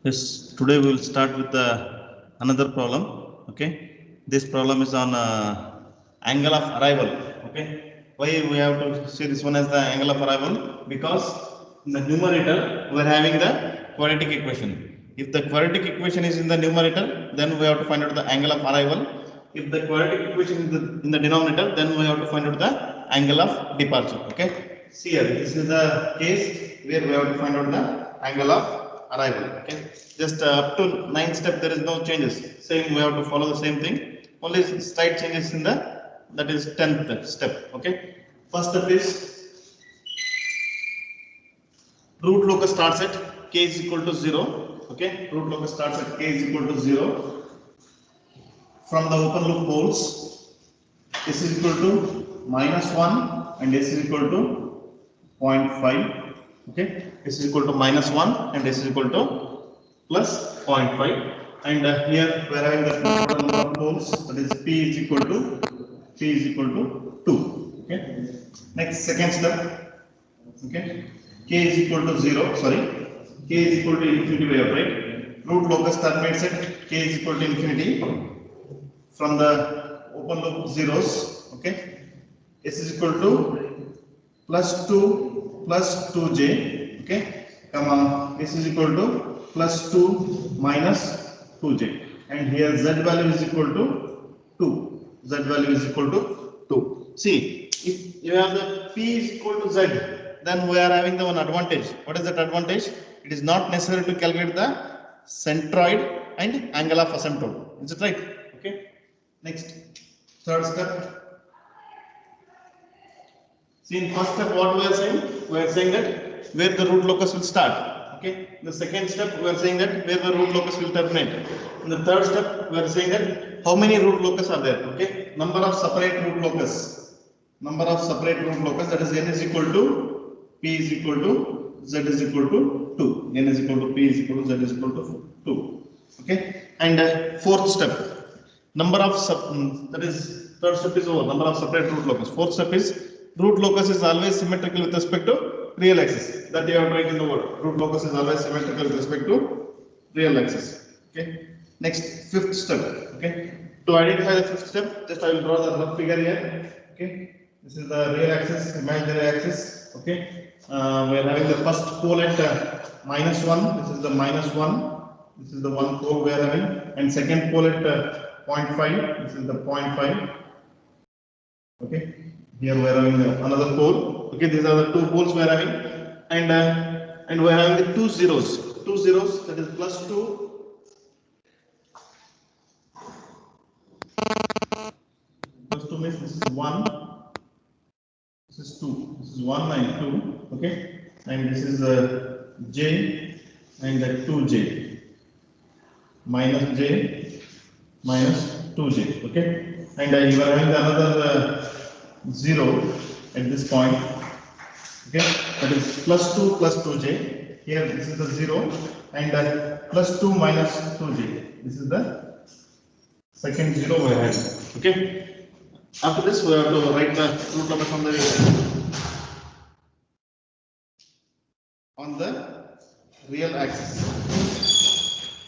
Yes, today we will start with another problem. Okay, this problem is on angle of arrival. Okay, why we have to see this one as the angle of arrival? Because in the numerator we are having the quadratic equation. If the quadratic equation is in the numerator, then we have to find out the angle of arrival. If the quadratic equation is in the denominator, then we have to find out the angle of departure. Okay, see here, this is the case where we have to find out the angle of arrival. Okay, just up to 9th step there is no changes, same we have to follow the same thing, only slight changes in the, that is 10th step. Okay, first step is root locus starts at k is equal to 0. Okay, root locus starts at k is equal to 0 from the open loop poles. S is equal to -1 and s is equal to 0.5. Okay, s is equal to -1 and s is equal to plus 0.5, and here we are having the total number of poles, that is p is equal to 2. Okay, next second step. Okay, k is equal to 0, sorry, k is equal to infinity, we have right. Root locus terminates at k is equal to infinity from the open loop zeros. Okay, s is equal to +2 plus 2j. Okay, comma s is equal to +2 minus 2j, and here z value is equal to 2. Z value is equal to 2. See, if you have the p is equal to z, then we are having the one advantage. What is that advantage? It is not necessary to calculate the centroid and angle of asymptote. Is it right? Okay, next third step. See, in first step what we are saying? We are saying that where the root locus will start. Okay. In the second step we are saying that where the root locus will terminate. In the third step we are saying that how many root locus are there. Okay. Number of separate root locus. Number of separate root locus, that is n is equal to p is equal to z is equal to 2. N is equal to p is equal to z is equal to 2. Okay. And fourth step. Number of that is third step is over. Number of separate root locus. Fourth step is root locus is always symmetrical with respect to real axis. That you have to write in the word. Root locus is always symmetrical with respect to real axis. Okay. Next, fifth step. Okay. To identify the fifth step, just I will draw the rough figure here. Okay. This is the real axis, imaginary axis. Okay. We are having the first pole at -1. This is the -1. This is the one pole we are having, and second pole at 0.5. This is the 0.5. Okay. Here we are having another pole. Okay, these are the two poles we are having, and we are having the two zeros. That is +2 means this is 1, this is 2, this is 1 and 2. Okay, and this is j and 2j minus j minus 2j. Okay, and you are having another 0 at this point. Okay, that is +2 plus 2j. Here this is the 0, and +2 minus 2j. This is the second 0 we have. Okay, after this we have to write the root locus on the real axis.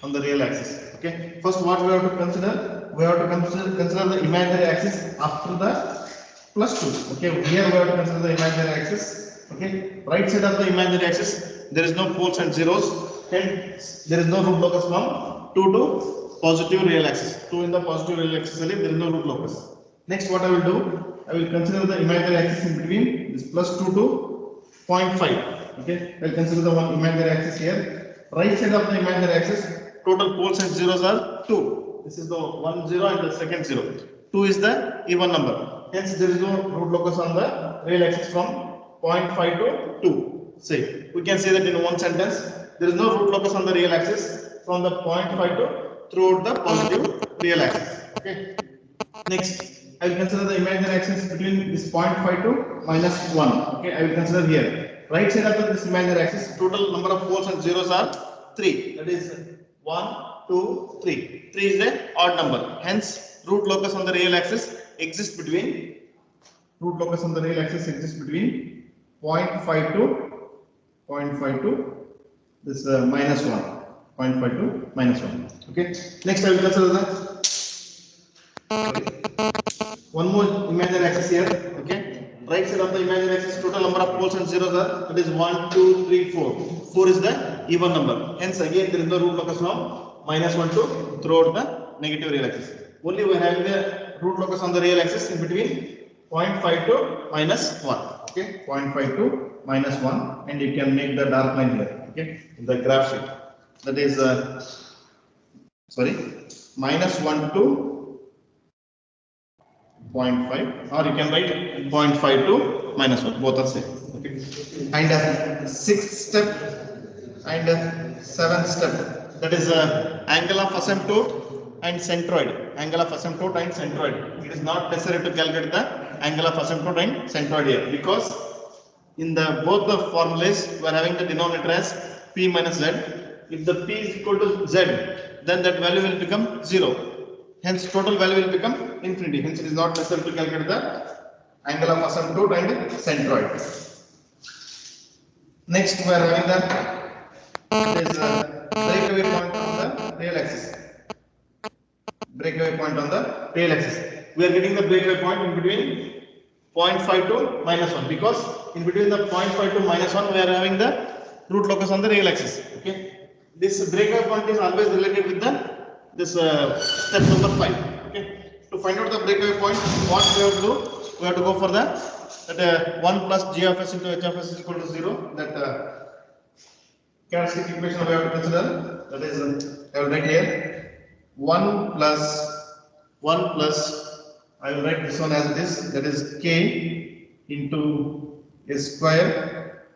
On the real axis. Okay, first what we have to consider? We have to consider the imaginary axis after the +2. Okay, here we have to consider the imaginary axis. Okay, right side of the imaginary axis there is no poles and zeros, hence there is no root locus from 2 to positive real axis. 2 in the positive real axis, there is no root locus. Next, what I will do? I will consider the imaginary axis in between this +2 to 0.5. Okay, I will consider the one imaginary axis here. Right side of the imaginary axis, total poles and zeros are 2. This is the one 0 and the second 0. 2 is the even number. Hence, there is no root locus on the real axis from 0.5 to 2. Say, we can say that in one sentence, there is no root locus on the real axis from the 0.5 to throughout the positive real axis. Okay. Next, I will consider the imaginary axis between this 0.5 to -1. Okay, I will consider here. Right side of this imaginary axis, total number of poles and zeros are 3. That is 1, 2, 3. 3 is an odd number. Hence, root locus on the real axis exists between 0.5 to this -1. 0.52 minus 1. Okay. Next I will consider the one more imaginary axis here. Okay. Right side of the imaginary axis, total number of poles and zeros are, that is 1, 2, 3, 4. 4 is the even number. Hence again there is no root locus now. -1 to throughout the negative real axis. Only we are having the root locus on the real axis in between 0.52 minus 1. Okay. 0.52 minus 1, and you can make the dark line here. Okay. In the graph sheet. That is -1 to 0.5, or you can write 0.52 minus 1, both are same. Okay. And sixth step and seventh step, that is angle of asymptote and centroid. Angle of asymptote and centroid. It is not necessary to calculate the angle of asymptote and centroid here, because in the both the formulas we are having the denominator as p minus z. If the p is equal to z, then that value will become 0. Hence total value will become infinity. Hence it is not necessary to calculate the angle of asymptote and centroid. Next we are having the breakaway point on the real axis. Breakaway point on the real axis. We are getting the breakaway point in between 0.52 minus 1, because in between the 0.52 minus 1 we are having the root locus on the real axis. Okay. This breakaway point is always related with the step number 5. Okay. To find out the breakaway point, what we have to do? We have to go for the 1 plus g of s into h of s is equal to 0. That characteristic equation we have to consider. That is I will write here 1 plus I will write this one as this. That is k into s square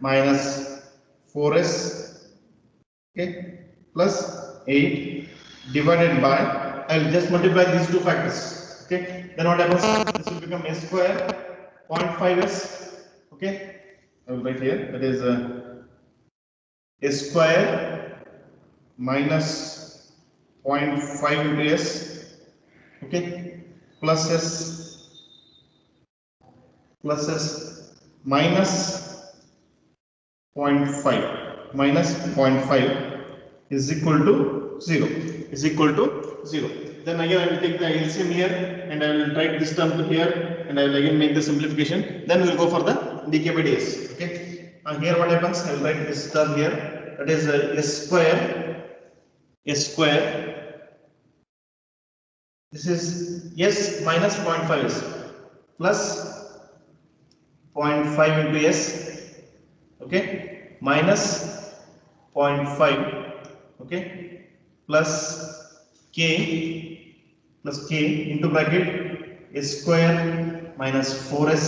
minus 4s. Okay, plus 8 divided by, I will just multiply these two factors. Okay, then what happens? This will become s square 0.5s. Okay, I will write here, that is s square minus 0.5 into s. Okay, plus s minus 0.5 is equal to 0. Then again I will take the LCM here, and I will write this term to here, and I will again make the simplification. Then we will go for the dk by ds. Okay. Here what happens? I will write this term here. That is s square. This is s minus 0.5 s plus 0.5 into s. Okay. Minus 0.5. Okay. Plus k into bracket s square minus 4s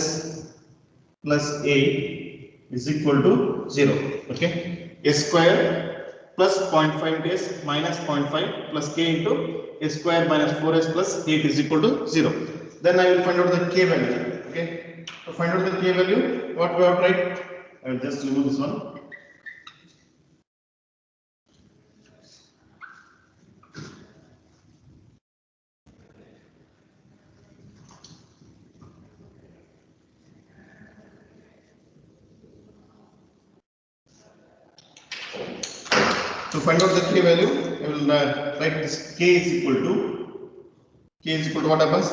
plus 8 is equal to 0. Okay. S square plus 0.5 into s minus 0.5 plus k into s square minus 4s plus 8 is equal to 0. Then I will find out the k value. Okay. To find out the k value, what we have to write? I will just remove this one. To find out the k value, I will write this k is equal to what happens?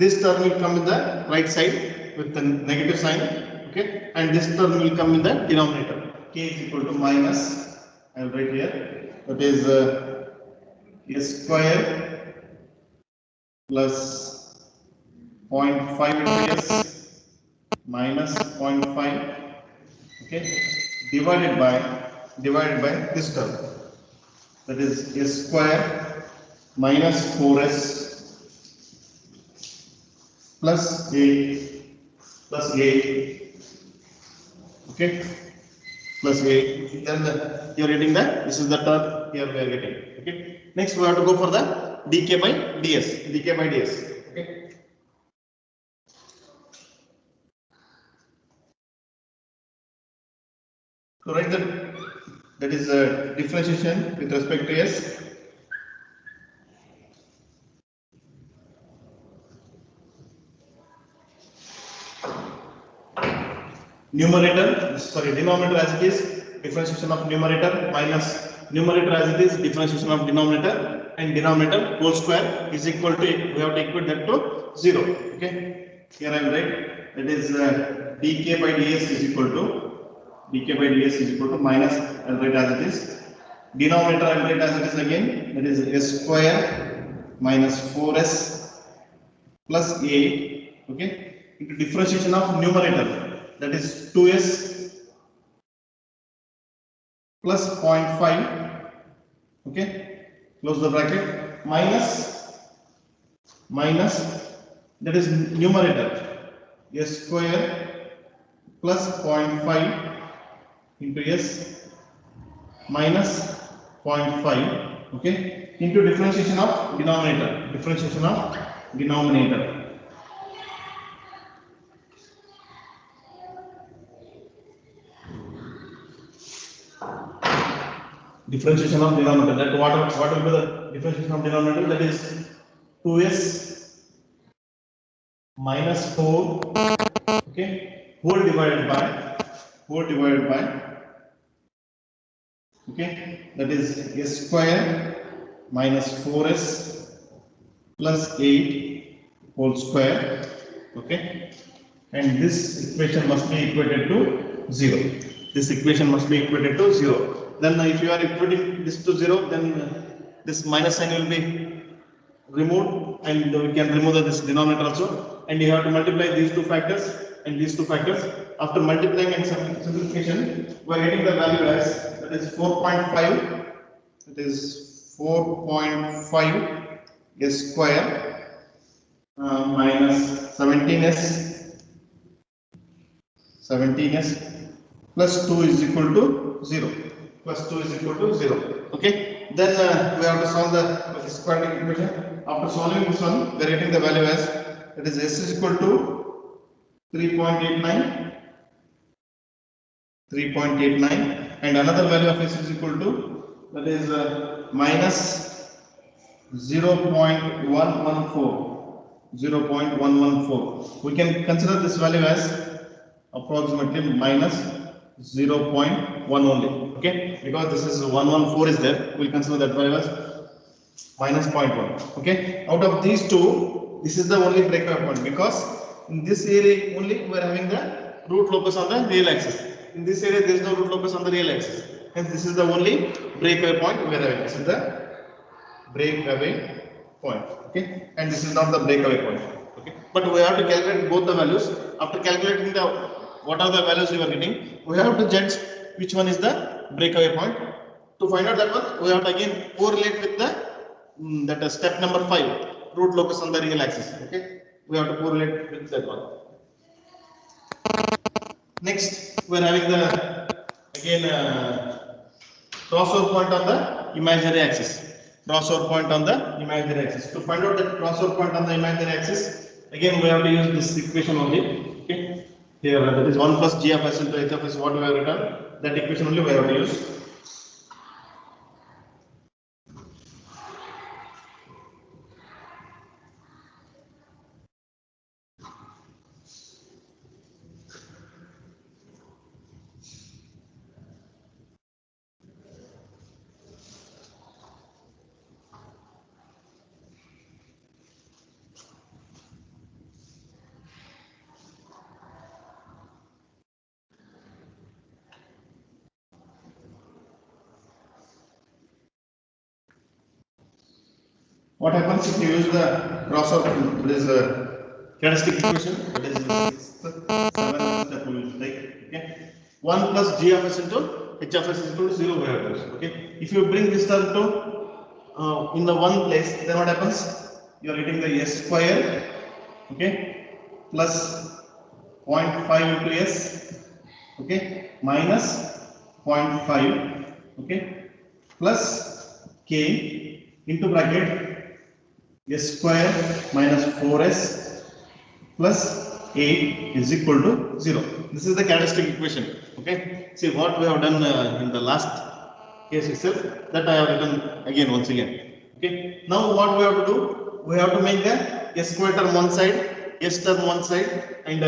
This term will come in the right side with the negative sign. Okay, and this term will come in the denominator. K is equal to minus, I will write here, that is s square plus 0.5 into s minus 0.5. Okay, divided by this term, that is s square minus 4s plus 8 okay, plus 8. Then you are getting that this is the term here we are getting. Okay, next we have to go for the dk by ds. Okay, so write that is a differentiation with respect to s. Denominator as it is, differentiation of numerator minus numerator as it is, differentiation of denominator and denominator whole square is equal to, we have to equate that to 0. Okay, here I will write that is dk by ds is equal to minus, I will write as it is, denominator I will write as it is again, that is s square minus 4s plus 8, okay, into differentiation of numerator, that is 2s plus 0.5, okay, close the bracket, minus that is numerator s square plus 0.5 into s minus 0.5, okay, into differentiation of denominator, differentiation of denominator. Differentiation of denominator, that what will be the differentiation of denominator, that is 2s minus 4, okay, whole divided by okay, that is s square minus 4s plus 8 whole square, okay, and this equation must be equated to 0. This equation must be equated to 0. Then if you are equating this to 0, then this minus sign will be removed and we can remove this denominator also, and you have to multiply these two factors and these two factors. After multiplying and simplification, we are getting the value as, that is 4.5, that is 4.5 s square minus 17s plus 2 is equal to 0, okay. Then we have to solve the quadratic equation. After solving this one, we are getting the value as, that is s is equal to 3.89 and another value of s is equal to, that is minus 0.114. We can consider this value as approximately minus 0.1 only, okay, because this is 114 is there, we will consider that value as minus 0.1, okay. Out of these two, this is the only breakaway point, because in this area only we are having the root locus on the real axis. In this area there is no root locus on the real axis, hence this is the only breakaway point we are having. This is the breakaway point, okay, and this is not the breakaway point, okay. But we have to calculate both the values. After calculating the what are the values we are getting, we have to judge which one is the breakaway point. To find out that one, we have to again correlate with the that step number 5, root locus on the real axis, okay. We have to correlate with that one. Next, we are having the again crossover point on the imaginary axis. Crossover point on the imaginary axis. To find out that crossover point on the imaginary axis, again we have to use this equation only, okay. Here that is 1 plus g of s into h of s, what we have written, that equation only we have to use. What happens if you use the crossover? There is a characteristic equation, that is the 7th step we will take, okay. 1 plus g of s into h of s is equal to 0 we have to use, okay. If you bring this term to in the one place, then what happens? You are getting the s square, okay, plus 0.5 into s, okay, minus 0.5, okay, plus k into bracket s square minus 4s plus 8 is equal to 0. This is the characteristic equation, okay. See what we have done in the last case itself, that I have written again once again, okay. Now what we have to do, we have to make the s square term one side, s term one side, and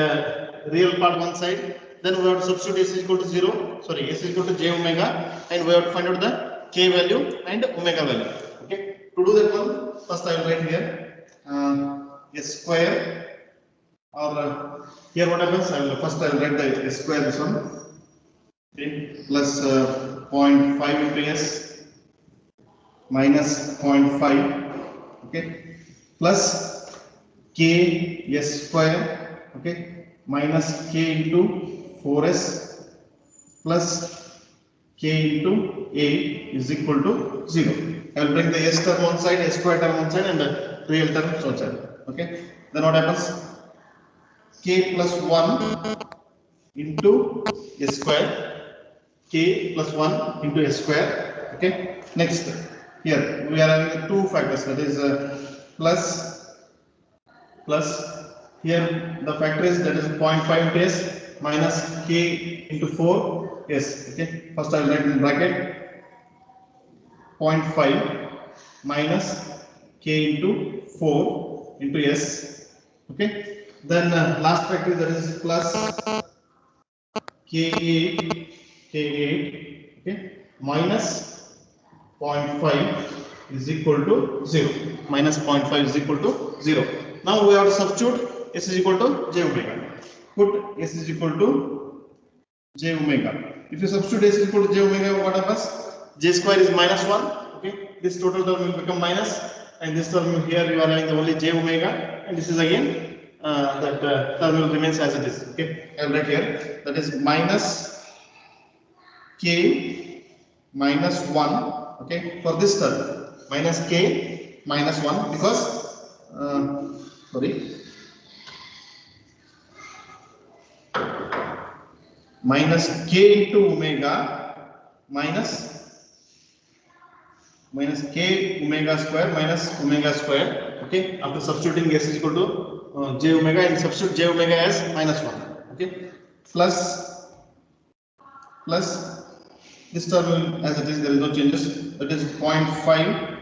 real part one side. Then we have to substitute s is equal to 0, sorry, s is equal to j omega, and we have to find out the k value and omega value. Okay, to do that one, first I will write here s square, or here what happens, I will write the s square, this one, okay, plus 0.5 into s minus 0.5, okay, plus k s square, okay, minus k into 4s plus k into 8 is equal to 0. I will bring the s term one side, s square term one side, and the real terms one side. Okay, then what happens, k plus 1 into s square, k plus 1 into s square. Okay, next here we are having the two factors, that is plus here the factor is, that is 0.5 into s minus k into 4 s. Okay, first I will write in bracket 0.5 minus k into 4 into s. Okay, then last factor, that is plus k8 okay, minus 0.5 is equal to 0. Minus 0.5 is equal to 0. Now we have to substitute s is equal to j omega. Put s is equal to j omega. If you substitute s is equal to j omega, what happens? J square is minus 1. Okay, this total term will become minus, and this term here you are having only j omega, and this is again that term will remains as it is. Okay, I will write here, that is minus k minus 1. Okay, for this term minus k minus 1, because sorry, minus k into omega minus k omega square minus omega square. Okay, after substituting s is equal to j omega, and substitute j omega as minus 1. Okay, plus this term will, as it is, there is no changes, that is 0.5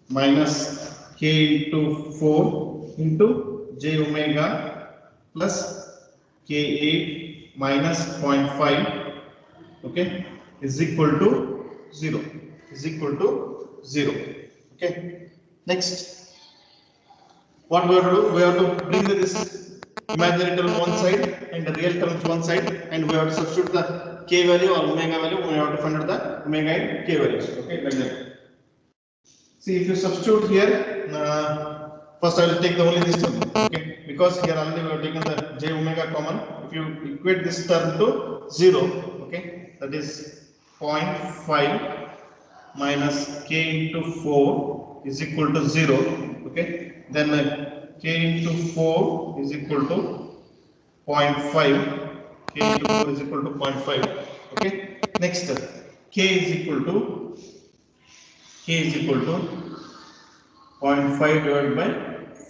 minus k into 4 into j omega plus k8 minus 0.5, okay, is equal to 0, is equal to 0. Okay, next what we have to do, we have to bring this imaginary term one side and the real terms one side, and we have to substitute the k value or omega value. We have to find out the omega and k values. Okay, like that. See, if you substitute here, first I will take the only this term. Okay, because here already we have taken the j omega common. If you equate this term to 0, okay, that is 0.5 minus k into 4 is equal to 0. Okay, then k into 4 is equal to 0.5. K into 4 is equal to 0.5. Okay, next k is equal to 0.5 divided by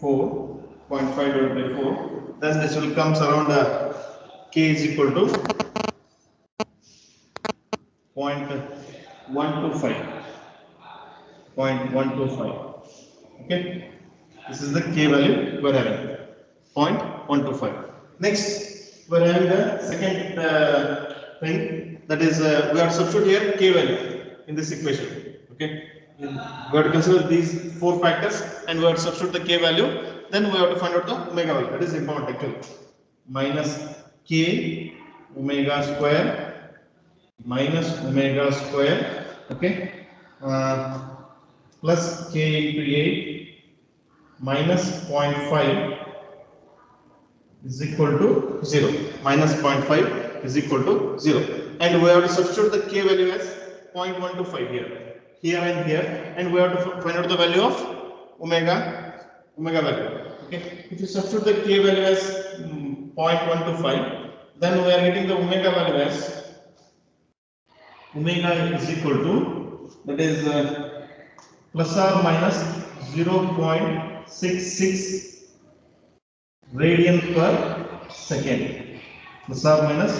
4. 0.5 divided by 4. Then this will comes around k is equal to 0.125. 0.125. Okay, this is the k value we are having, 0.125. Next, we are having the second thing, that is we have to substitute here k value in this equation. Okay, we have to consider these four factors and we have to substitute the k value. Then we have to find out the omega value. That is important actually. Minus k omega square minus omega square. Okay, plus k into 8 minus 0.5 is equal to 0. Minus 0.5 is equal to 0. And we have to substitute the k value as 0.125 here and here, and we have to find out the value of omega value. Okay, if you substitute the k value as 0.125, then we are getting the omega value as omega is equal to, that is plus or minus 0.66 radian per second. Plus or minus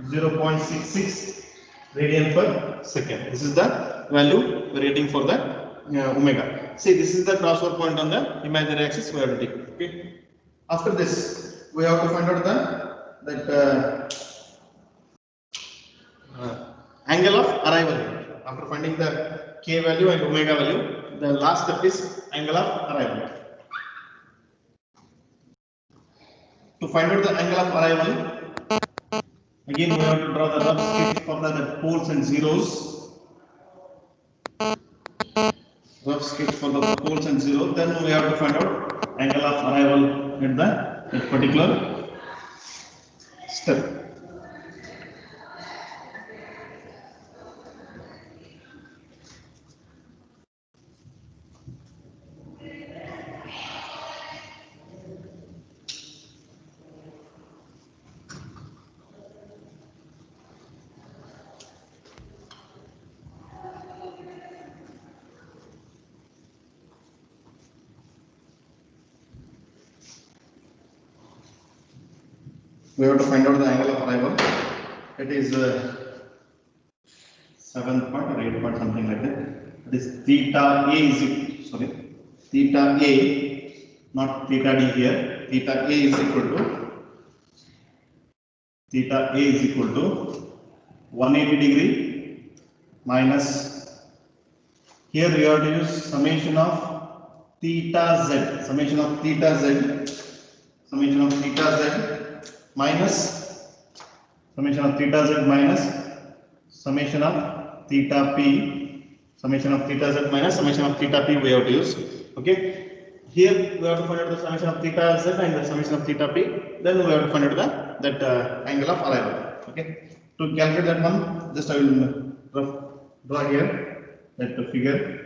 0.66 radian per second. This is the value we are getting for the omega. See, this is the crossover point on the imaginary axis we have to take. Okay. After this, we have to find out the angle of arrival. After finding the k value and omega value, the last step is angle of arrival. To find out the angle of arrival, again we have to draw the rough sketch for the poles and zeros. Rough sketch for the poles and zeros. Then we have to find out angle of arrival at that particular step. We have to find out the angle of arrival. It is 7 point or 8 point, something like that. It is theta A is theta A, not theta D here. Theta A is equal to 180 degree minus, here we have to use summation of theta z, summation of theta z minus summation of theta z minus summation of theta p, summation of theta z minus summation of theta p we have to use. Okay, here we have to find out the summation of theta z and the summation of theta p, then we have to find out that angle of arrival. Okay, to calculate that one, just I will draw here that figure.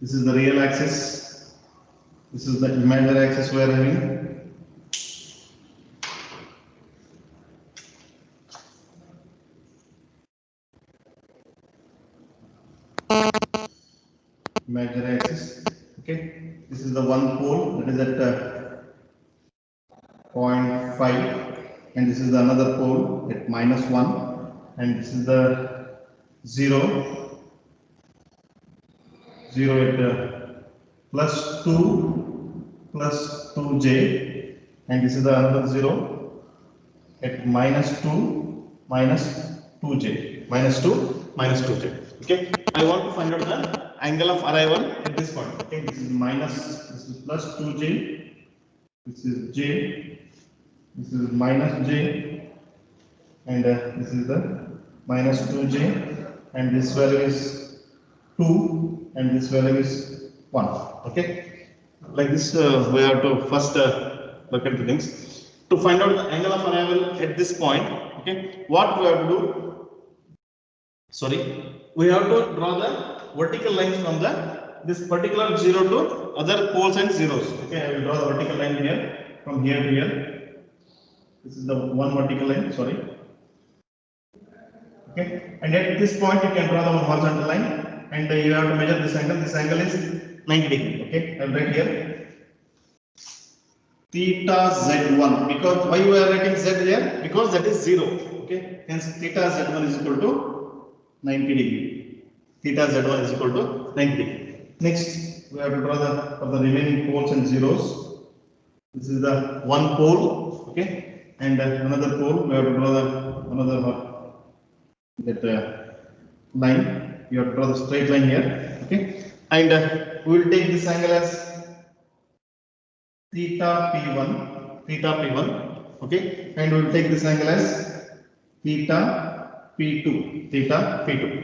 This is the real axis. This is the imaginary axis we are having. Imaginary axis. Okay. This is the one pole that is at 0.5, and this is the another pole at -1, and this is the 0 at +2 plus 2j, and this is the another 0 at -2 minus 2j, -2j. Okay, I want to find out the angle of arrival at this point. Okay, this is plus 2j, this is j, this is minus j, and this is the minus 2j, and this value is 2, and this value is 1. Okay, like this we have to first look at the things. To find out the angle of arrival at this point, okay, what we have to do? We have to draw the vertical lines from this particular 0 to other poles and zeros. Okay, I will draw the vertical line here from here to here. This is the one vertical line. Okay, and at this point you can draw the one horizontal line, and you have to measure this angle. This angle is 90 degree. Okay, I will write here theta z1. Because why we are writing z here? Because that is 0. Okay, hence theta z1 is equal to 90 degree. Theta z1 is equal to 90 degree. Next, we have to draw for the remaining poles and zeros. This is the one pole. Okay, and another pole. We have to draw another line. You have to draw the straight line here. Okay, and we will take this angle as theta p1. Okay, and we will take this angle as theta p2.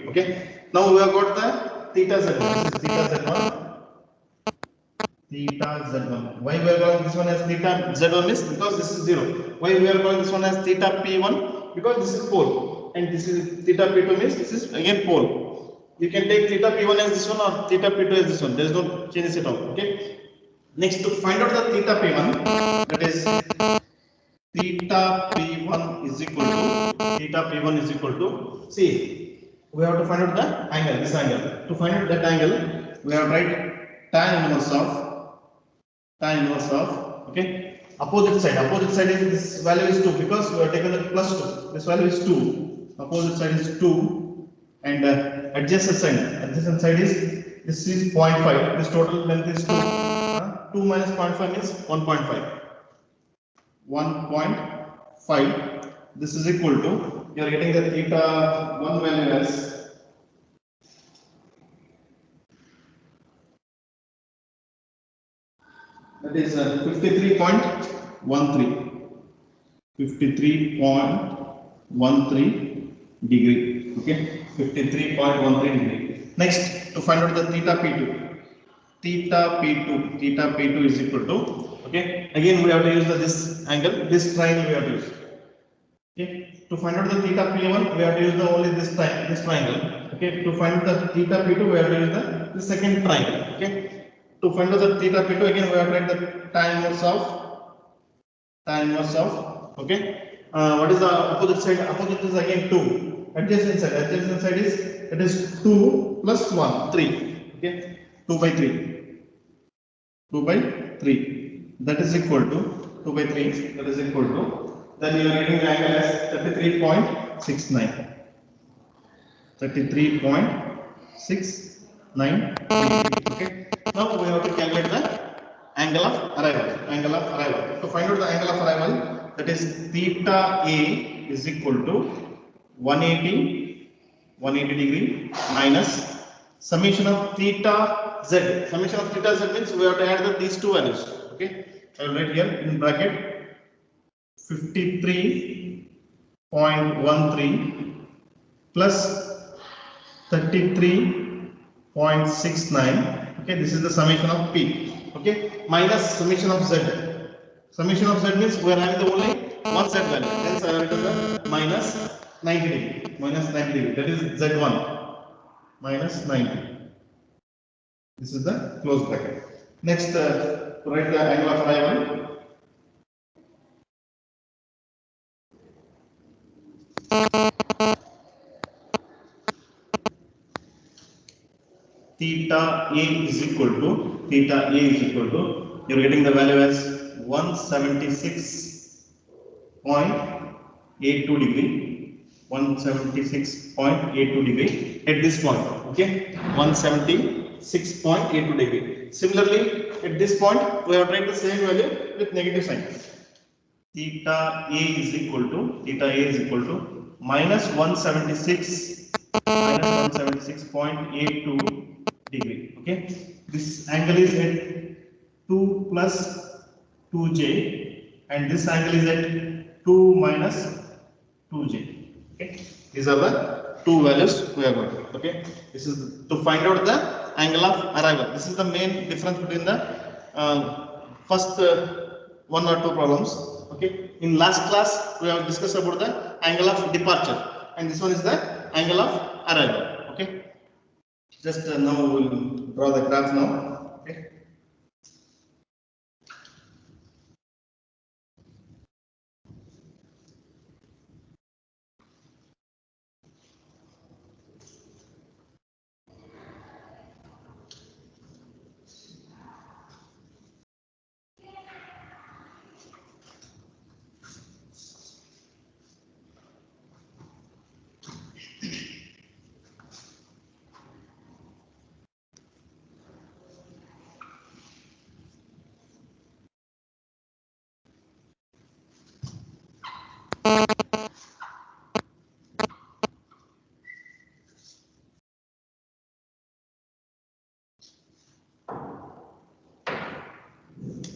Okay, now we have got the theta z1. This is theta z1. Why we are calling this one as theta z1 is because this is 0. Why we are calling this one as theta p1? Because this is pole, and this is theta p2 means this is again pole. You can take theta p1 as this one or theta p2 as this one. There is no changes at all. Okay. Next, to find out the theta p1, that is theta p1 is equal to see, we have to find out the angle, this angle. To find out that angle, we have to write tan inverse of okay, opposite side is, this value is 2 because we have taken the plus 2. This value is 2. Opposite side is 2, and adjacent side is this is 0.5. This total length is 2. 2 minus 0.5 means 1.5. 1.5. This is equal to, you are getting the theta 1 value as that is 53.13. 53.13 degree. Okay, 53.13 degree. Next, to find out the theta p2. Theta p2 is equal to, okay, again we have to use this angle, this triangle we have to use. Okay, to find out the theta p1 we have to use the only this triangle. Okay, to find out the theta p2 we have to use the second triangle. Okay, to find out the theta p2 again we have to write the tan inverse of, okay, what is the opposite side? Opposite is again 2. Adjacent side is, it is 2 plus 1 3. Okay, 2 by 3, that is equal to 2 by 3, that is equal to, then you are getting the angle as 33.69. 33.69. Okay, now we have to calculate the angle of arrival. To find out the angle of arrival, that is theta A is equal to 180 degree minus summation of theta Z. Summation of theta Z means we have to add these two values. Okay, I will write here in bracket 53.13 plus 33.69. Okay, this is the summation of P. Okay, minus summation of Z. Summation of Z means we are having the only one Z value. Hence I have written the minus 90 degree. That is Z1 minus 90. This is the close bracket. Next, to write the angle of arrival. Theta A is equal to, you are getting the value as 176.82 degree. 176.82 degree at this point. Okay, 176.82 degree. Similarly, at this point we have tried the same value with negative sign. Theta A is equal to minus 176.82 degree. Okay, this angle is at 2 plus 2j, and this angle is at 2 minus 2j. Okay, these are the two values we are going. Okay, this is to find out the angle of arrival. This is the main difference between the first one or two problems. Okay, in last class we have discussed about the angle of departure, and this one is the angle of arrival. Okay, just now we will draw the graph now. Okay.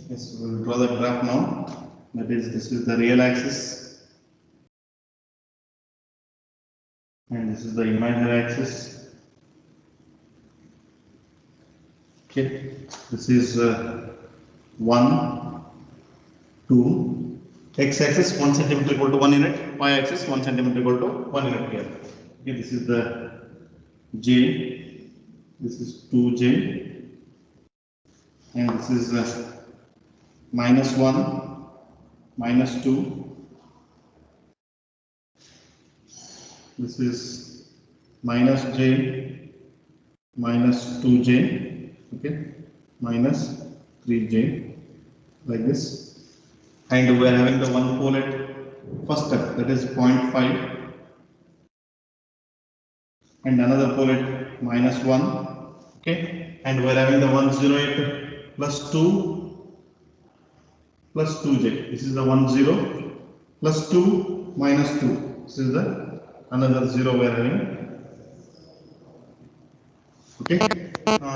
Yes, we will draw the graph now. That is, this is the real axis, and this is the imaginary axis. Okay, this is 1, 2. X-axis 1 centimeter equal to 1 unit. Y-axis 1 centimeter equal to 1 unit here. Okay, this is the J. This is 2J, and this is minus 1, minus 2. This is minus J, minus 2J, okay, minus 3J, like this. And we are having the one pole at first step, that is 0.5. and another pole at -1. Okay, and we're having the 108 plus 2 plus 2j. This is the 10 plus 2 minus 2. This is the another 0 we are having. Okay,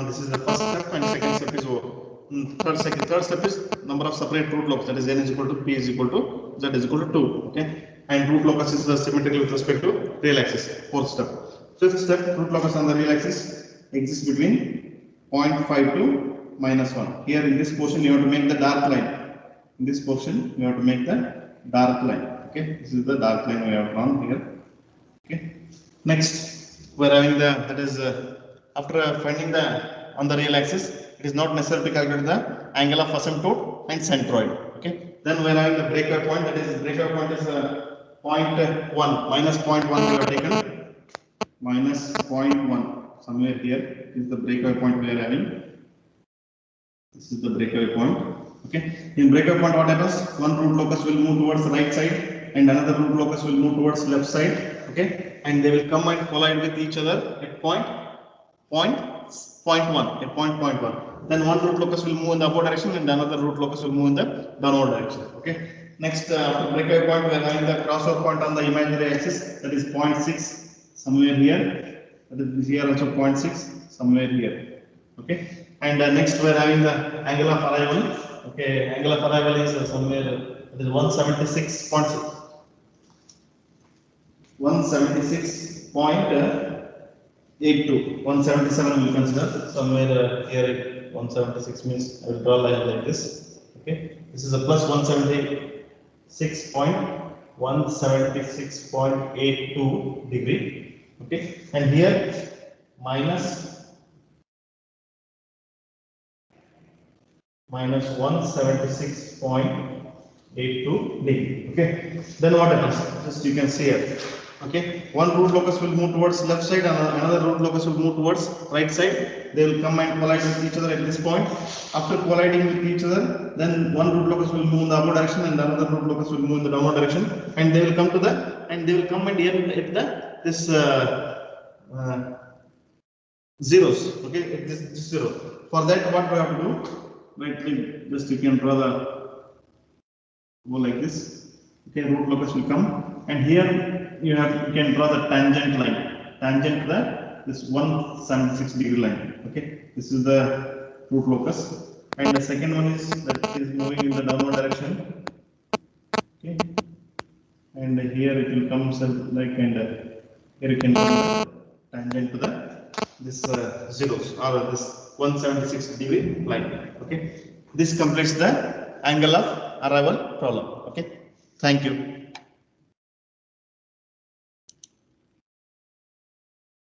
this is the first step, and second step is over. Third step is number of separate root locus, that is n is equal to p is equal to z is equal to 2. Okay, and root locus is symmetrical with respect to real axis. Fourth step. Fifth step, root locus on the real axis exists between 0.5 to -1. Here in this portion you have to make the dark line. In this portion you have to make the dark line. Okay, this is the dark line we have drawn here. Okay, next we are having the, that is after finding the on the real axis, it is not necessary to calculate the angle of asymptote and centroid. Okay, then we are having the breakaway point, that is breakaway point is 0.1 minus 0.1 we have taken minus 0.1 somewhere here is the breakaway point we are having. This is the breakaway point. Okay, in breakaway point what happens? One root locus will move towards the right side and another root locus will move towards left side. Okay, and they will come and collide with each other at point 1 at point 1. Then one root locus will move in the upward direction and another root locus will move in the downward direction. Okay, next after breakaway point we are having the crossover point on the imaginary axis, that is 0.6 somewhere here, that is here also 0.6 somewhere here. Okay, and next we are having the angle of arrival. Okay, angle of arrival is somewhere, that is 176.82. 177 we will consider somewhere here. 176 means I will draw a line like this. Okay, this is a plus 176.82 degree. Okay, and here minus 176.82 degree. Okay, then what happens? Just you can see here. Okay, one root locus will move towards left side and another root locus will move towards right side. They will come and collide with each other at this point. After colliding with each other, then one root locus will move in the upward direction and another root locus will move in the downward direction, and they will come to the, and they will come and end at the this zeros. Okay, at this zero. For that what we have to do? Right, just you can draw the go like this. Okay, root locus will come, and here you can draw the tangent line, tangent to the this 176 degree line. Okay, this is the root locus, and the second one is that is moving in the downward direction. Okay, and here it will come like, and here you can draw tangent to the this zeros or this 176 degree line. Okay, this completes the angle of arrival problem. Okay, thank you.